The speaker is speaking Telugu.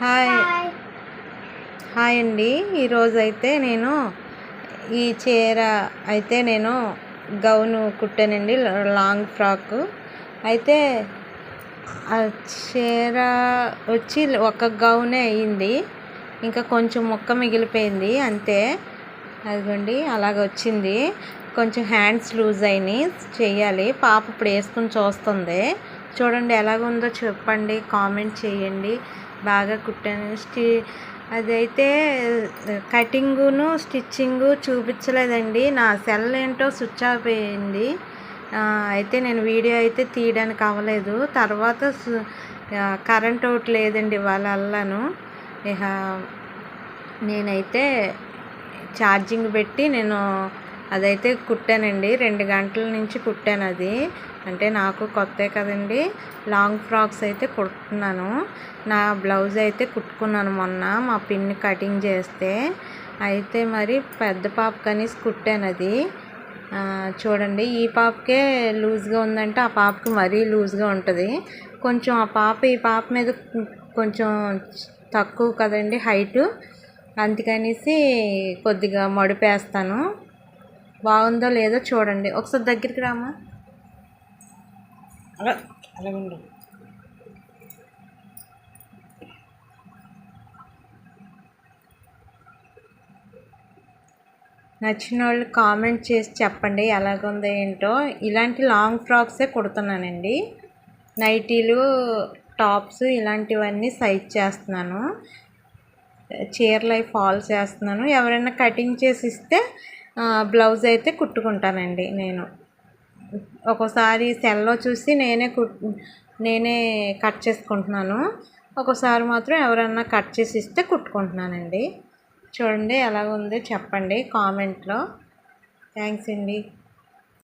హాయ్ హాయ్ అండి. ఈరోజైతే నేను ఈ చీర అయితే నేను గౌను కుట్టానండి, లాంగ్ ఫ్రాక్. అయితే ఆ చీర వచ్చి ఒక గౌనే అయ్యింది, ఇంకా కొంచెం ముక్క మిగిలిపోయింది అంతే. అదిగోండి అలాగ వచ్చింది. కొంచెం హ్యాండ్స్ లూజ్ అయినాయి, చెయ్యాలి. పాప ఇప్పుడు వేసుకుని చూస్తుంది. చూడండి ఎలాగుందో చెప్పండి, కామెంట్ చేయండి. బాగా కుట్టాను. అదైతే కటింగును స్టిచ్చింగు చూపించలేదండి, నా సెల్ ఏంటో స్విచ్ ఆఫ్ అయింది. అయితే నేను వీడియో అయితే తీయడానికి అవ్వలేదు. తర్వాత కరెంట్ ఒకటి లేదండి వాళ్ళ అల్లాను. ఇక నేనైతే ఛార్జింగ్ పెట్టి నేను అదైతే కుట్టానండి. 2 గంటల నుంచి కుట్టాను. అది అంటే నాకు కొత్తే కదండి, లాంగ్ ఫ్రాక్స్ అయితే కుడుతున్నాను. నా బ్లౌజ్ అయితే కుట్టుకున్నాను మొన్న మా పిన్ని కటింగ్ చేస్తే. అయితే మరి పెద్ద పాప కనీసి కుట్టాను అది. చూడండి, ఈ పాపకే లూజ్గా ఉందంటే ఆ పాపకి మరీ లూజ్గా ఉంటుంది. కొంచెం ఆ పాప ఈ పాప మీద కొంచెం తక్కువ కదండి హైటు, అందుకనేసి కొద్దిగా మడిపేస్తాను. బాగుందో లేదో చూడండి ఒకసారి. దగ్గరికి రామా, అలాగండి. నచ్చిన వాళ్ళు కామెంట్ చేసి చెప్పండి ఎలాగుందో ఏంటో. ఇలాంటి లాంగ్ ఫ్రాక్సే కుడుతున్నానండి. నైటీలు, టాప్స్ ఇలాంటివన్నీ సైజ్ చేస్తున్నాను. చీరలు అవి ఫాల్స్ చేస్తున్నాను. ఎవరైనా కటింగ్ చేసి ఇస్తే బ్లౌజ్ అయితే కుట్టుకుంటానండి నేను. ఒక్కోసారి సెల్లో చూసి నేనే కట్ చేసుకుంటున్నాను. ఒక్కోసారి మాత్రం ఎవరన్నా కట్ చేసి ఇస్తే కుట్టుకుంటున్నానండి. చూడండి ఎలాగుందో చెప్పండి కామెంట్లో. థ్యాంక్స్ అండి.